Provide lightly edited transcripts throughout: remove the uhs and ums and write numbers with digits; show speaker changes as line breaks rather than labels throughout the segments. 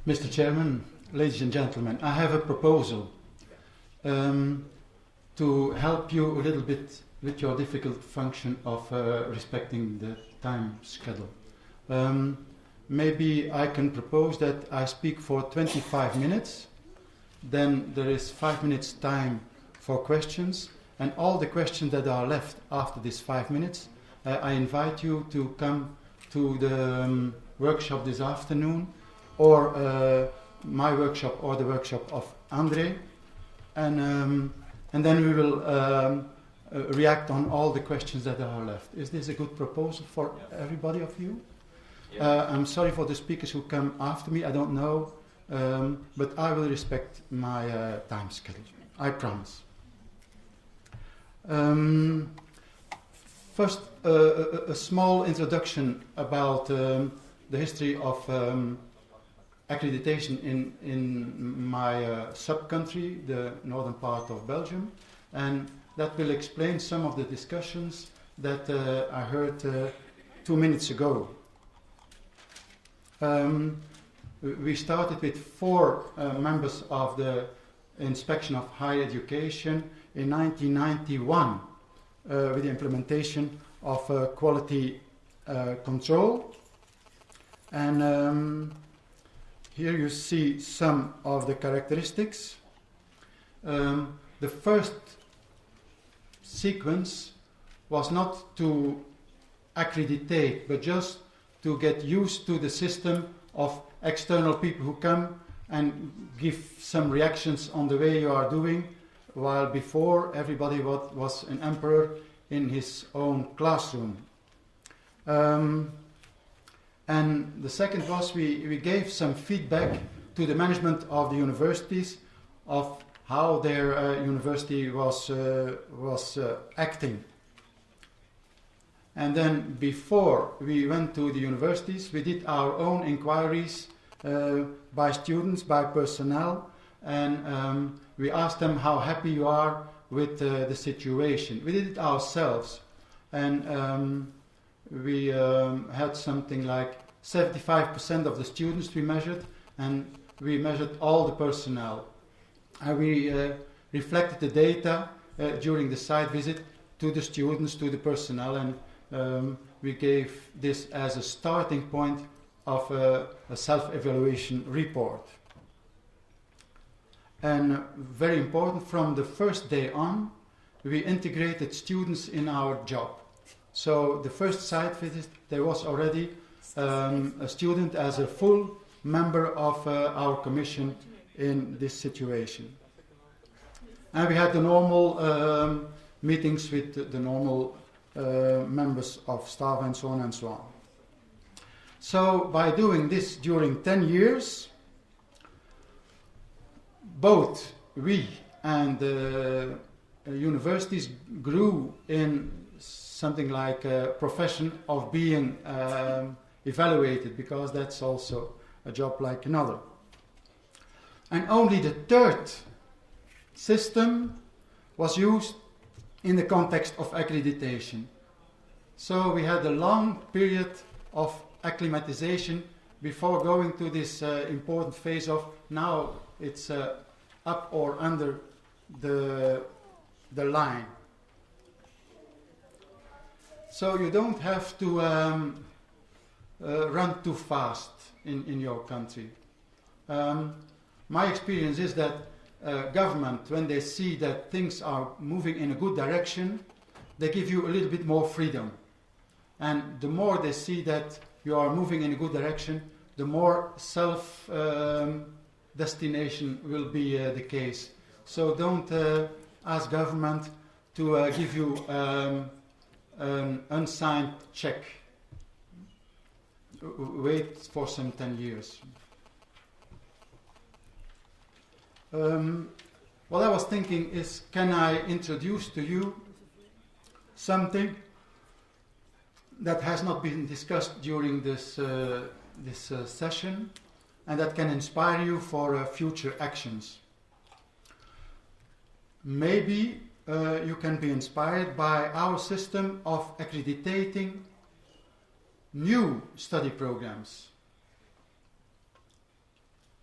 Mr. Chairman, ladies and gentlemen, I have a proposal to help you a little bit with your difficult function of respecting the time schedule. Maybe I can propose that I speak for 25 minutes, then there is 5 minutes time for questions, and all the questions that are left after this 5 minutes, I invite you to come to the workshop this afternoon, or my workshop, or the workshop of André, and then we will react on all the questions that are left. Is this a good proposal for everybody of you? Yeah. I'm sorry for the speakers who come after me, I don't know, but I will respect my time schedule, I promise. First, a small introduction about the history of accreditation in my sub-country, the northern part of Belgium, and that will explain some of the discussions that I heard 2 minutes ago. We started with 4 members of the Inspection of Higher Education in 1991 with the implementation of quality control. And here you see some of the characteristics. The first sequence was not to accreditate, but just to get used to the system of external people who come and give some reactions on the way you are doing, while before everybody was an emperor in his own classroom. And the second was we gave some feedback to the management of the universities of how their university was acting. And then before we went to the universities, we did our own inquiries by students, by personnel, and we asked them how happy you are with the situation. We did it ourselves, and we had something like 75% of the students we measured, and we measured all the personnel. And we reflected the data during the site visit to the students, to the personnel, and we gave this as a starting point of a self-evaluation report. And very important, from the first day on, we integrated students in our job. So the first site visit, there was already a student as a full member of our commission in this situation. And we had the normal meetings with the normal members of staff and so on and so on. So by doing this during 10 years, both we and the universities grew in something like a profession of being evaluated, because that's also a job like another. And only the third system was used in the context of accreditation. So we had a long period of acclimatization before going to this important phase of now it's up or under the line. So you don't have to run too fast in your country. My experience is that government, when they see that things are moving in a good direction, they give you a little bit more freedom. And the more they see that you are moving in a good direction, the more self-destination will be the case. So don't ask government to give you an unsigned check. Wait for some 10 years. What I was thinking is, can I introduce to you something that has not been discussed during this session, and that can inspire you for future actions. Maybe you can be inspired by our system of accrediting new study programs.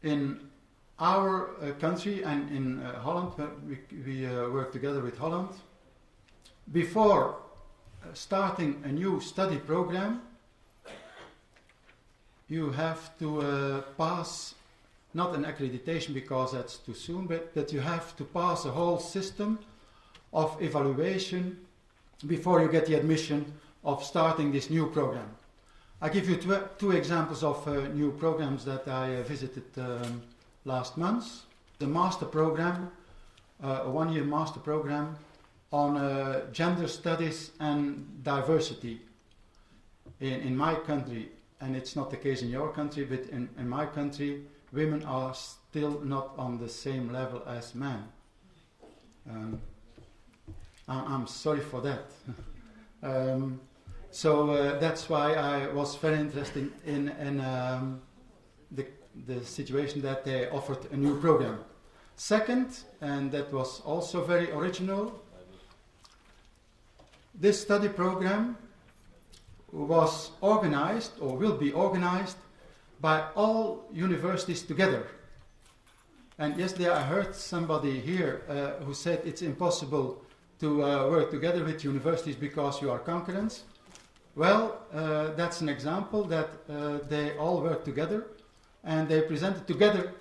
in our country and in Holland, we work together with Holland. Before starting a new study program, you have to pass, not an accreditation because that's too soon, but that you have to pass a whole system of evaluation before you get the admission of starting this new program. I give you two examples of new programs that I visited last month. The master program, a one-year master program on gender studies and diversity in my country. And it's not the case in your country, but in my country, women are still not on the same level as men. I'm sorry for that. So that's why I was very interested in the situation that they offered a new program. Second, and that was also very original, this study program was organized, or will be organized, by all universities together. And yesterday I heard somebody here who said it's impossible to work together with universities because you are concurrents. Well, that's an example that they all work together and they presented together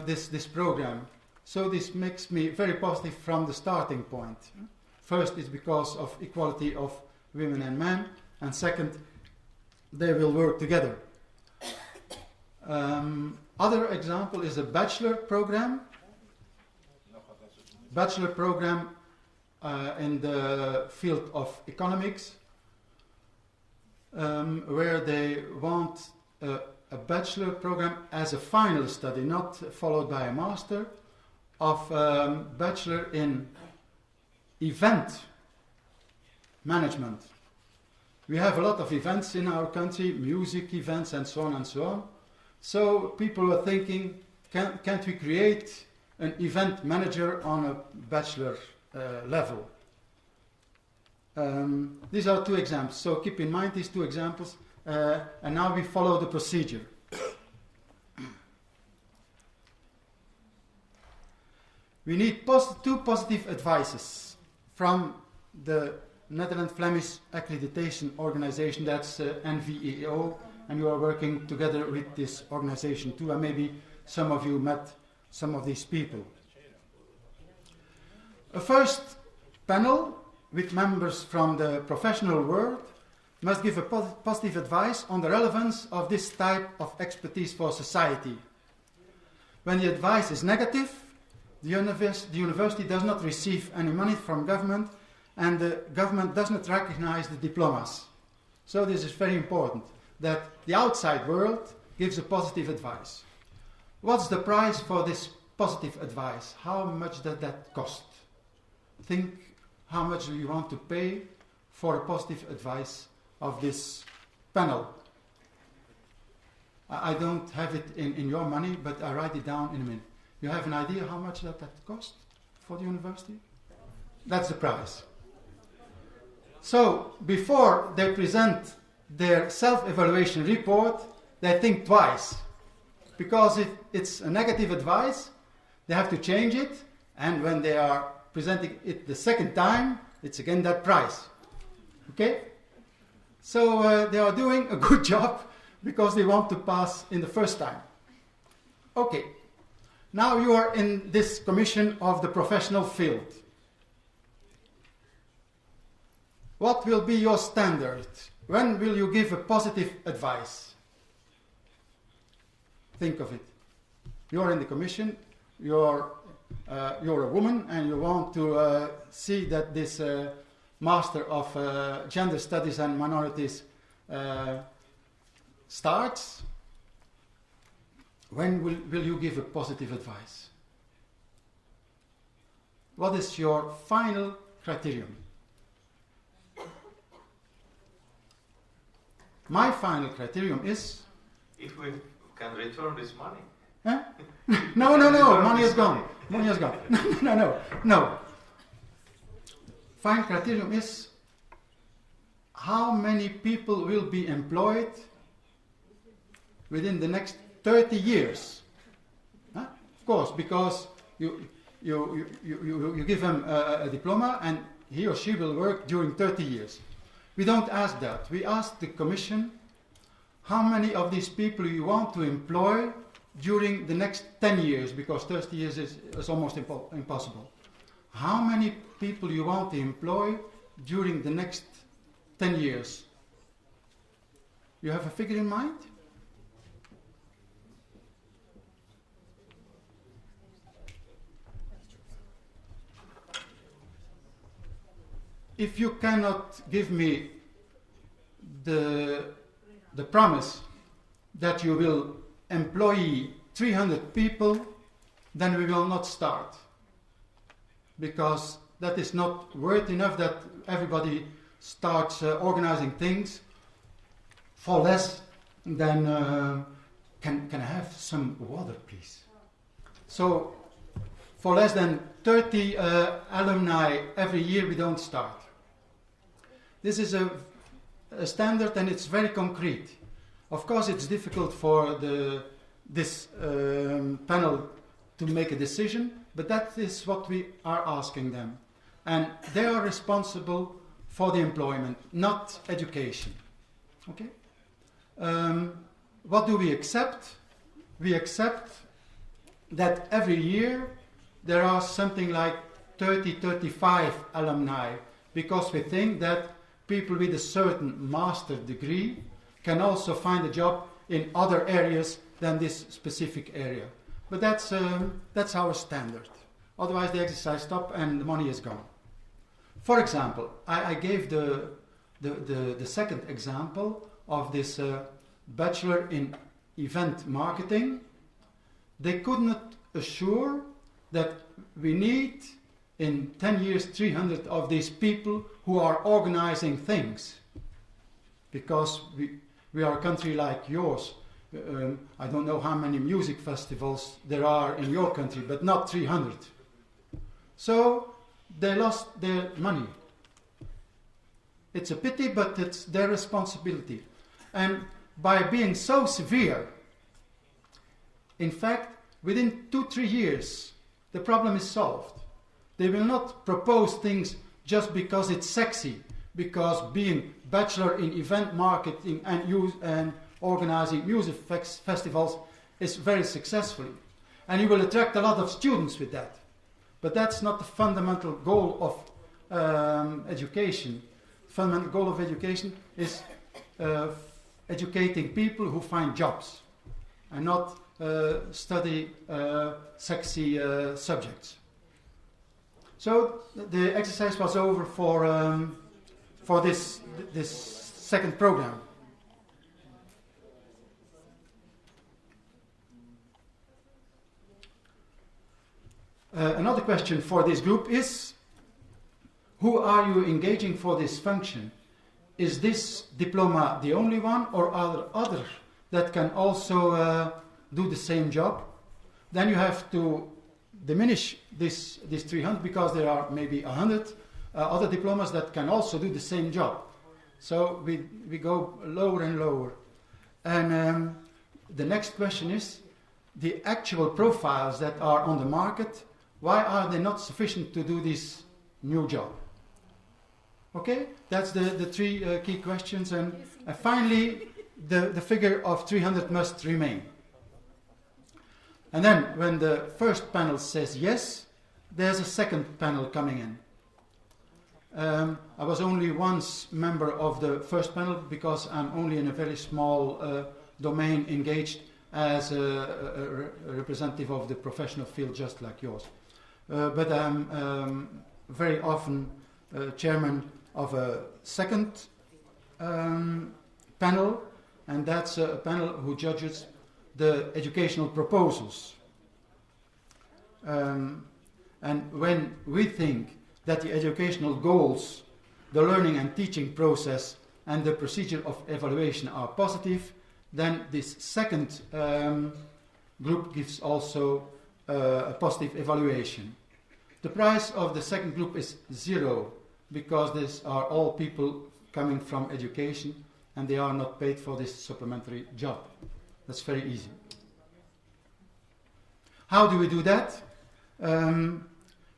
this program. So this makes me very positive from the starting point. First, it's because of equality of women and men, and second, they will work together. Other example is a bachelor program. Bachelor program in the field of economics, where they want a bachelor program as a final study, not followed by a master, of bachelor in event management. We have a lot of events in our country, music events and so on and so on. So people were thinking, can't we create an event manager on a bachelor level? These are two examples, so keep in mind these two examples, and now we follow the procedure. We need two positive advices from the Netherlands Flemish Accreditation Organization, that's NVEO, and you are working together with this organization too, and maybe some of you met some of these people. A first panel with members from the professional world must give a positive advice on the relevance of this type of expertise for society. When the advice is negative, the university does not receive any money from government, and the government does not recognize the diplomas. So this is very important, that the outside world gives a positive advice. What's the price for this positive advice? How much does that cost? Think how much do you want to pay for a positive advice of this panel. I don't have it in your money, but I write it down in a minute. You have an idea how much that cost for the university? That's the price. So before they present their self-evaluation report, they think twice. Because if it's a negative advice, they have to change it, and when they are presenting it the second time, it's again that price. Okay? So they are doing a good job because they want to pass in the first time. Okay. Now you are in this commission of the professional field. What will be your standard? When will you give a positive advice? Think of it. You're in the commission, you're a woman, and you want to see that this Master of Gender Studies and Minorities starts. When will you give a positive advice? What is your final criterion? My final criterion is...
If we can return this money.
Huh? No, money is gone. Money is gone. No. Final criterion is how many people will be employed within the next 30 years course, because you give him a diploma and he or she will work during 30 years. We don't ask that. We ask the Commission how many of these people you want to employ during the next 10 years, because 30 years is almost impossible. How many people you want to employ during the next 10 years? You have a figure in mind? If you cannot give me the promise that you will employ 300 people, then we will not start. Because that is not worth enough that everybody starts organizing things for less than can I have some water, please? So for less than 30 alumni every year we don't start. This is a standard and it's very concrete. Of course it's difficult for this panel to make a decision, but that is what we are asking them. And they are responsible for the employment, not education. Okay? What do we accept? We accept that every year there are something like 30-35 alumni, because we think that people with a certain master degree can also find a job in other areas than this specific area. But that's our standard. Otherwise the exercise stops and the money is gone. For example, I gave the second example of this bachelor in event marketing. They could not assure that we need in 10 years 300 of these people who are organizing things, because we are a country like yours. I don't know how many music festivals there are in your country, but not 300. So they lost their money. It's a pity, but it's their responsibility. And by being so severe, in fact, within 2-3 years, the problem is solved. They will not propose things just because it's sexy, because being bachelor in event marketing and organizing music festivals is very successful. And you will attract a lot of students with that. But that's not the fundamental goal of education. The fundamental goal of education is educating people who find jobs and not study sexy subjects. So the exercise was over for this second program. Another question for this group is, who are you engaging for this function? Is this diploma the only one, or are there others that can also do the same job? Then you have to diminish this 300, because there are maybe 100 other diplomas that can also do the same job. So we go lower and lower. And the next question is, the actual profiles that are on the market, why are they not sufficient to do this new job? Okay, that's the three key questions. And finally, the figure of 300 must remain. And then, when the first panel says yes, there's a second panel coming in. I was only once member of the first panel, because I'm only in a very small domain engaged as a representative of the professional field, just like yours. But I'm very often chairman of a second panel, and that's a panel who judges the educational proposals. And when we think that the educational goals, the learning and teaching process, and the procedure of evaluation are positive, then this second group gives also a positive evaluation. The price of the second group is 0, because these are all people coming from education and they are not paid for this supplementary job. That's very easy. How do we do that?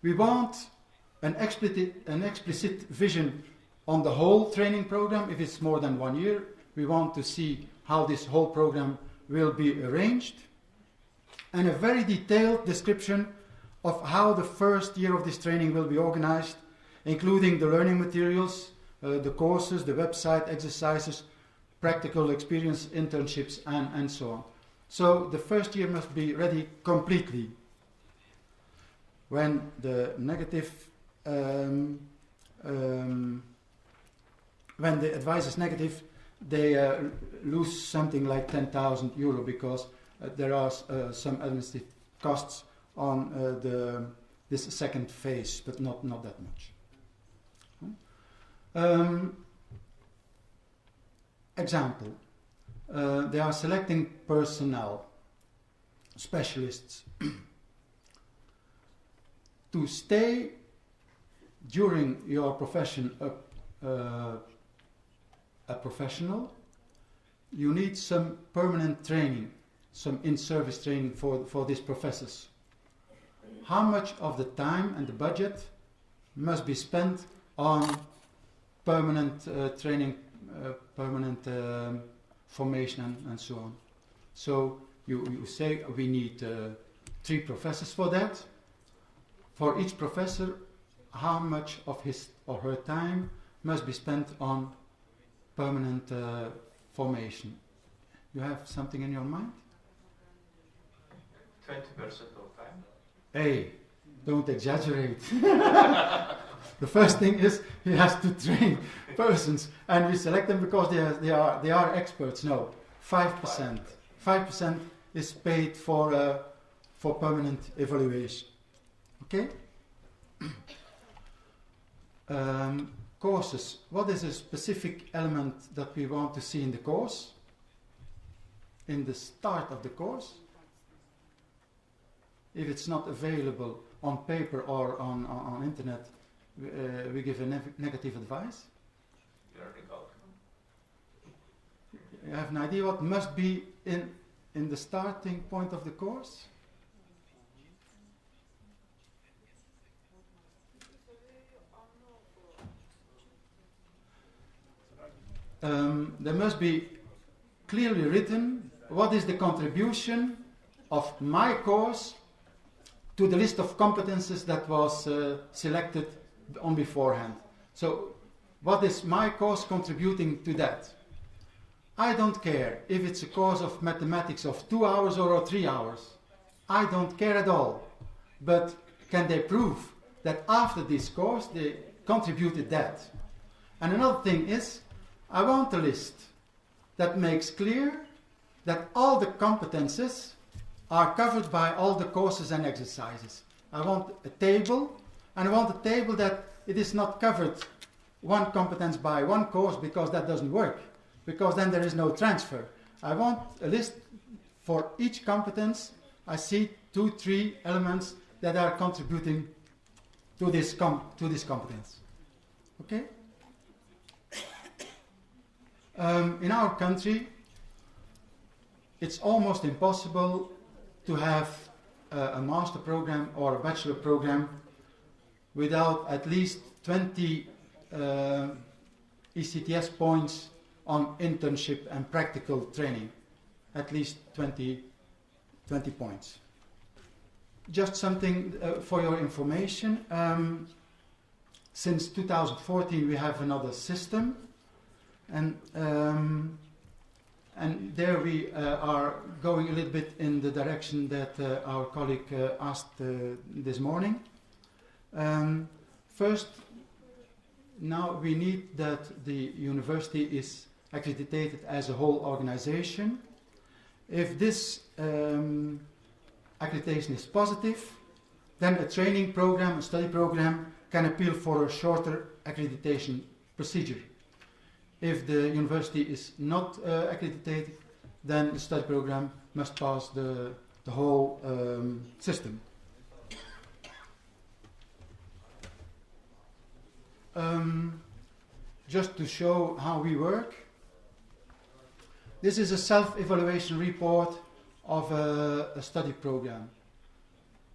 We want an explicit vision on the whole training program. If it's more than 1 year, we want to see how this whole program will be arranged, and a very detailed description of how the first year of this training will be organized, including the learning materials, the courses, the website, exercises, practical experience, internships, and so on. So the first year must be ready completely. When the when the advice is negative, they lose something like 10,000 euro because there are some administrative costs on this second phase, but not that much. Example, they are selecting personnel, specialists, to stay during your profession a professional. You need some permanent training, some in-service training for these professors. How much of the time and the budget must be spent on permanent training, permanent formation, and so on? So you say we need 3 professors for that. For each professor, how much of his or her time must be spent on permanent formation? You have something in your mind?
20% of time.
Hey, don't exaggerate. The first thing is he has to train persons, and we select them because they are experts. No, 5%. 5% is paid for permanent evaluation. Okay. Courses. What is a specific element that we want to see in the course? In the start of the course? If it's not available on paper or on internet, we give a negative advice. You have an idea what must be in the starting point of the course? There must be clearly written what is the contribution of my course to the list of competences that was selected on beforehand. So, what is my course contributing to that? I don't care if it's a course of mathematics of 2 hours or 3 hours. I don't care at all. But can they prove that after this course they contributed that? And another thing is, I want a list that makes clear that all the competences are covered by all the courses and exercises. I want a table, and I want a table that it is not covered one competence by one course, because that doesn't work, because then there is no transfer. I want a list for each competence. I see 2-3 elements that are contributing to this competence. Okay? In our country, it's almost impossible to have a master program or a bachelor program without at least 20 ECTS points on internship and practical training. At least 20 points. Just something for your information. Since 2014 we have another system, and there we are going a little bit in the direction that our colleague asked this morning. First, now we need that the university is accredited as a whole organization. If this accreditation is positive, then a training program, a study program, can appeal for a shorter accreditation procedure. If the university is not accredited, then the study program must pass the whole system. Just to show how we work, this is a self-evaluation report of a study program.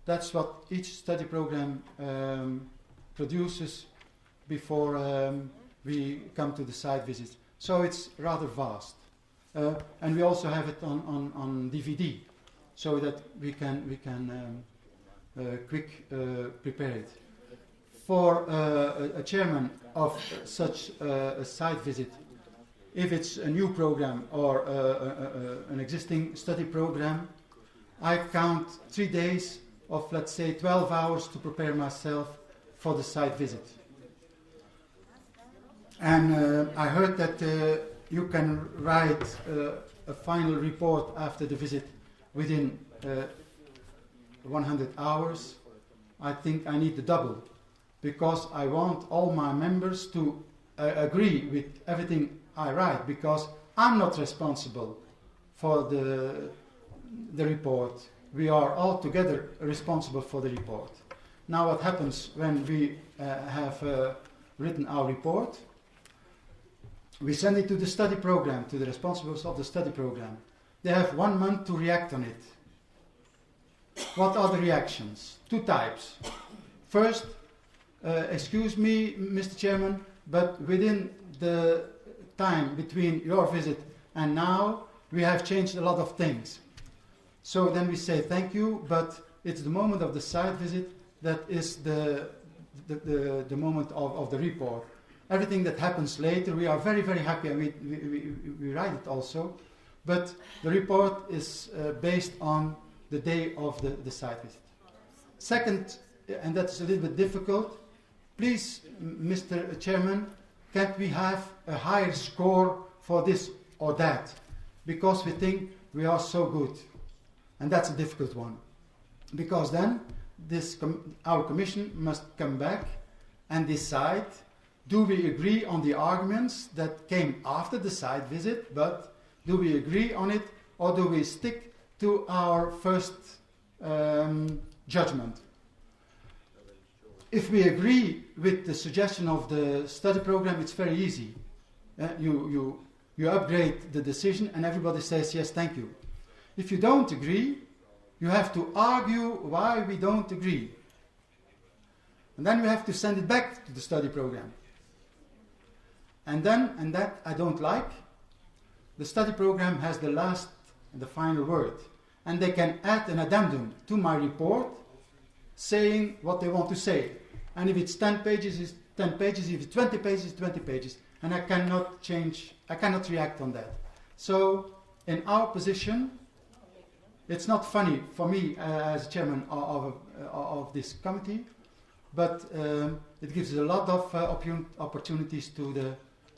That's what each study program produces before we come to the site visits. So it's rather vast. And we also have it on DVD, so that we can quick prepare it. For a chairman of such a site visit, if it's a new program or an existing study program, I count 3 days of, let's say, 12 hours to prepare myself for the site visit. And I heard that you can write a final report after the visit within 100 hours. I think I need the double, because I want all my members to agree with everything I write, because I'm not responsible for the report. We are all together responsible for the report. Now what happens when we have written our report? We send it to the study program, to the responsibles of the study program. They have 1 month to react on it. What are the reactions? 2 types. First, excuse me, Mr. Chairman, but within the time between your visit and now, we have changed a lot of things. So then we say thank you, but it's the moment of the site visit that is the moment of the report. Everything that happens later, we are very, very happy, and we write it also, but the report is based on the day of the site visit. Second, and that's a little bit difficult, please, Mr. Chairman, can't we have a higher score for this or that? Because we think we are so good. And that's a difficult one. Because then our commission must come back and decide, do we agree on the arguments that came after the site visit, but do we agree on it, or do we stick to our first judgment? If we agree with the suggestion of the study program, it's very easy. You upgrade the decision and everybody says, yes, thank you. If you don't agree, you have to argue why we don't agree. And then you have to send it back to the study program. And that I don't like, the study program has the last and the final word. And they can add an addendum to my report saying what they want to say. And if it's 10 pages, it's 10 pages. If it's 20 pages, it's 20 pages. And I cannot react on that. So in our position, it's not funny for me as chairman of this committee, but it gives a lot of opportunities to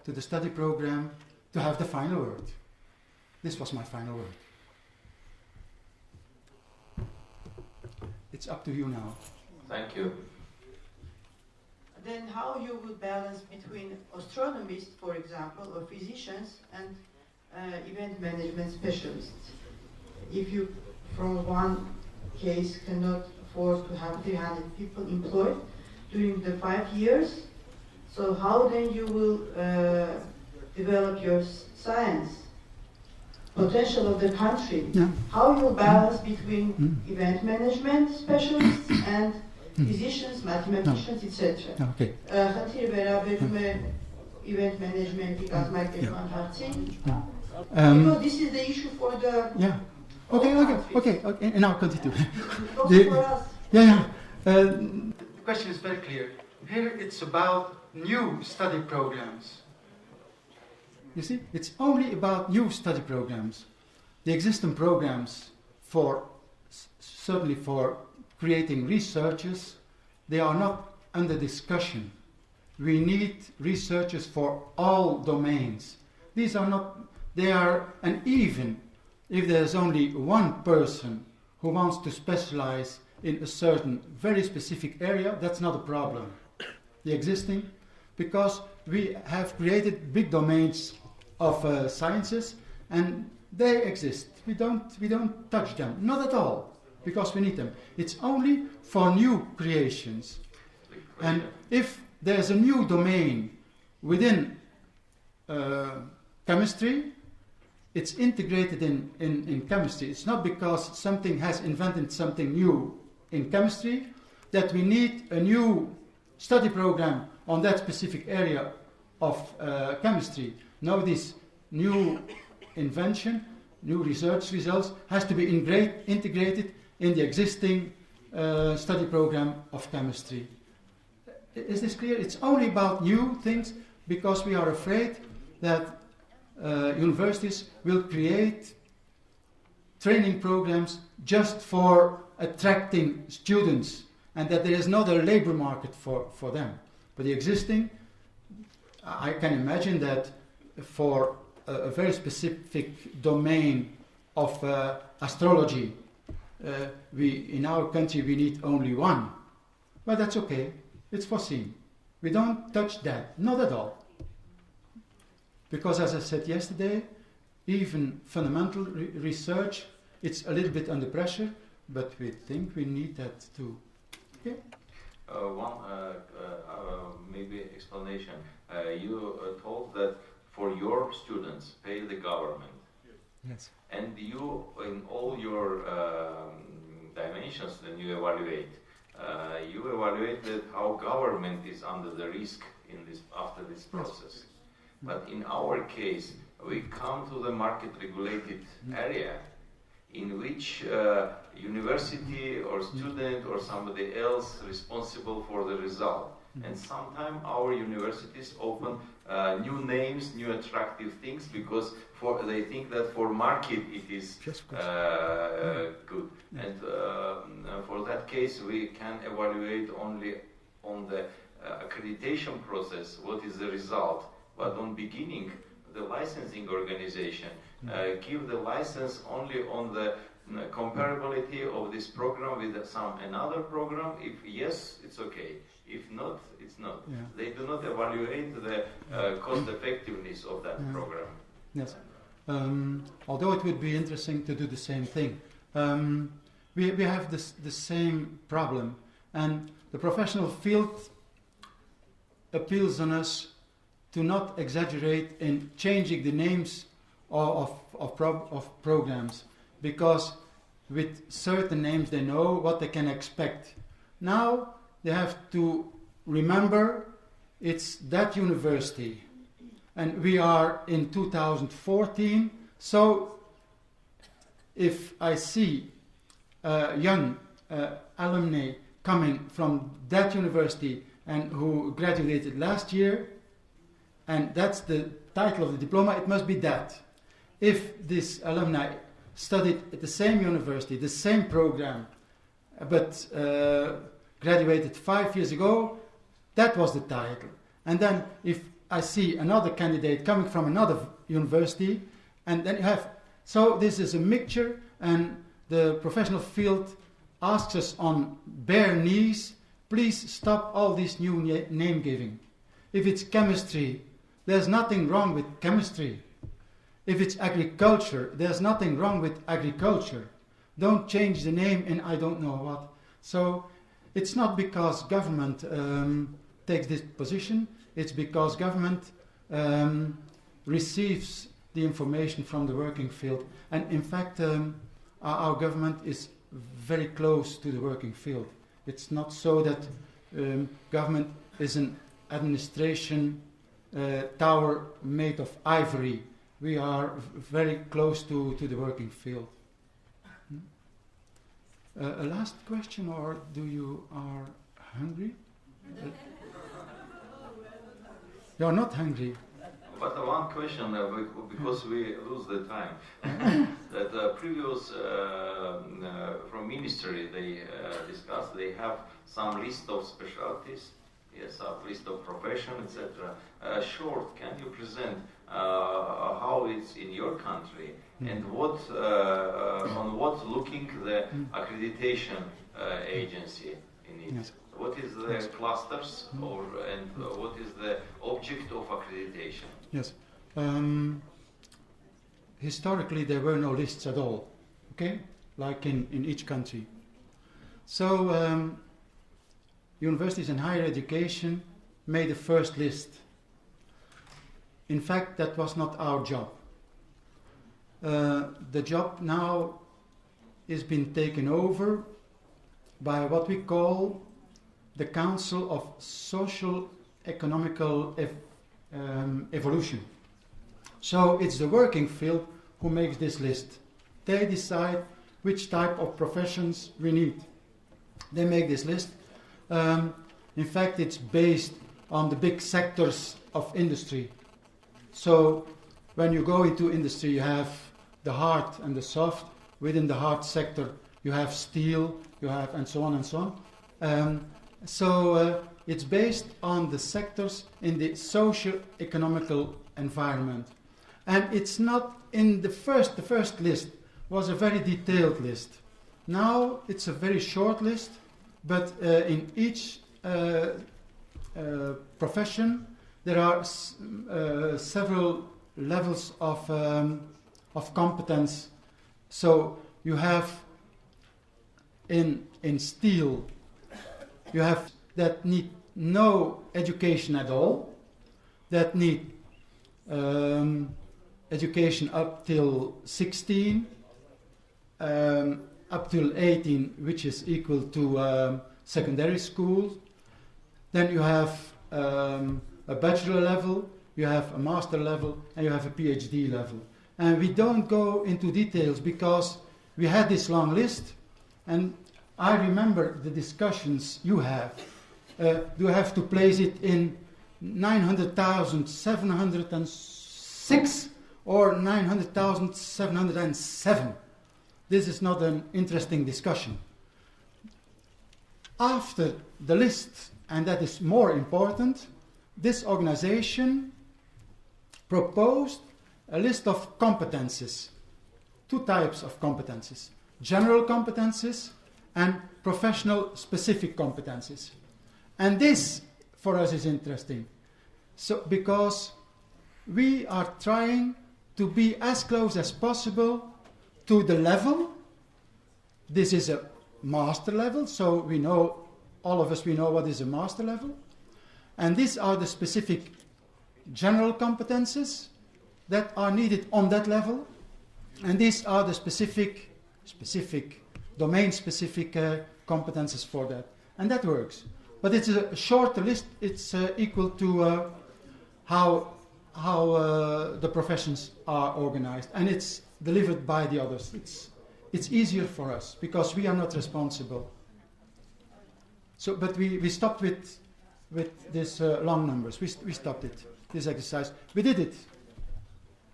the study program to have the final word. This was my final word. It's up to you now.
Thank you.
Then how you would balance between astronomists, for example, or physicians and event management specialists? If you, from one case, cannot afford to have 300 people employed during the 5 years, so how then you will develop your science potential of the country?
Yeah.
How you will balance between event management specialists and physicians, mathematicians, etc.
Okay.
Խնդիրը վերաբերում է event management-ի կազմակերպման հարցին. Because this is the issue for the
Okay. And I'll continue.
for us.
The question is very clear. Here it's about new study programs. You see, it's only about new study programs. The existing programs certainly for creating researchers, they are not under discussion. We need researchers for all domains. They are, and even if there's only one person who wants to specialize in a certain very specific area, that's not a problem. The existing, because we have created big domains of sciences, and they exist. We don't touch them, not at all, because we need them. It's only for new creations. And if there's a new domain within chemistry, it's integrated in chemistry. It's not because something has invented something new in chemistry, that we need a new study program on that specific area of chemistry. Now this new invention, new research results, has to be integrated in the existing study program of chemistry. Is this clear? It's only about new things because we are afraid that universities will create training programs just for attracting students and that there is not a labor market for them. But the existing, I can imagine that for a very specific domain of astrology, in our country we need only one. But that's okay, it's foreseen. We don't touch that, not at all. Because as I said yesterday, even fundamental research, it's a little bit under pressure, but we think we need that too. Okay?
Maybe explanation. You told that for your students, pay the government.
Yes.
And you, in all your dimensions, then you evaluate that how government is under the risk in this after this process. But in our case, we come to the market-regulated area in which university or student or somebody else responsible for the result. And sometimes our universities open new names, new attractive things because they think that for market it is good. And for that case, we can evaluate only on the accreditation process what is the result. But on beginning, the licensing organization give the license only on the comparability of this program with some another program. If yes, it's okay. If not, it's not. Yeah. They do not evaluate the cost effectiveness of that program.
Yes. Although it would be interesting to do the same thing. We have the same problem, and the professional field appeals on us to not exaggerate in changing the names of programs, because with certain names they know what they can expect. Now they have to remember it's that university, and we are in 2014, so if I see young alumni coming from that university and who graduated last year, and that's the title of the diploma, it must be that. If this alumni studied at the same university, the same program, but graduated 5 years ago, that was the title. And then if I see another candidate coming from another university, and then you have, so this is a mixture, and the professional field asks us on bare knees, please stop all this new name giving. If it's chemistry, there's nothing wrong with chemistry. If it's agriculture, there's nothing wrong with agriculture. Don't change the name in I don't know what. So it's not because government takes this position, it's because government receives the information from the working field. And in fact, our government is very close to the working field. It's not so that government is an administration tower made of ivory. We are very close to the working field. A last question, or do you are hungry? You're not hungry.
But one question, because we lose the time, that the previous from ministry they discussed, they have some list of specialties, yes, a list of profession, etc. Short, can you present how it's in your country and what on what looking the accreditation agency in it? Yes. What is the clusters and what is the object of accreditation?
Yes. Historically, there were no lists at all, okay? Like in each country. So universities and higher education made the first list. In fact, that was not our job. The job now is being taken over by what we call the Council of Social Economical Evolution. So it's the working field who makes this list. They decide which type of professions we need. They make this list. In fact, it's based on the big sectors of industry. So when you go into industry, you have the hard and the soft. Within the hard sector, you have steel, you have and so on and so on. So it's based on the sectors in the socio-economical environment. And it's not in the first list was a very detailed list. Now it's a very short list, but in each profession there are several levels of competence. So you have in steel, you have that need no education at all, that need education up till 16, up till 18, which is equal to secondary school. Then you have a bachelor level, you have a master level, and you have a PhD level. And we don't go into details because we had this long list, and I remember the discussions you have. Do you have to place it in 900,706 or 900,707? This is not an interesting discussion. After the list, and that is more important, this organization proposed a list of competences, two types of competences, general competences and professional specific competences. And this, for us, is interesting. So, because we are trying to be as close as possible to the level. This is a master level, so we know, all of us, we know what is a master level. And these are the specific general competences that are needed on that level. And these are the specific domain-specific competences for that. And that works. But it's a shorter list. It's equal to how the professions are organized. And it's delivered by the others. It's easier for us because we are not responsible. So, but we stopped with these long numbers. We stopped it, this exercise. We did it.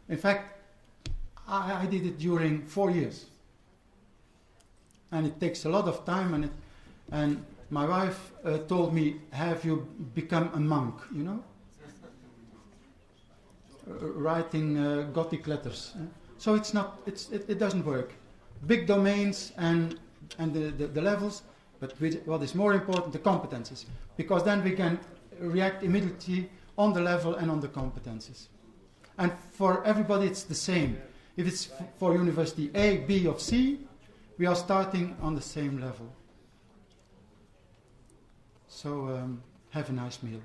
In fact, I did it during 4 years. And it takes a lot of time, and my wife told me, have you become a monk, you know? Writing Gothic letters. So it doesn't work. Big domains and the levels, but what is more important, the competences. Because then we can react immediately on the level and on the competences. And for everybody it's the same. If it's for university A, B or C, we are starting on the same level. So have a nice meal.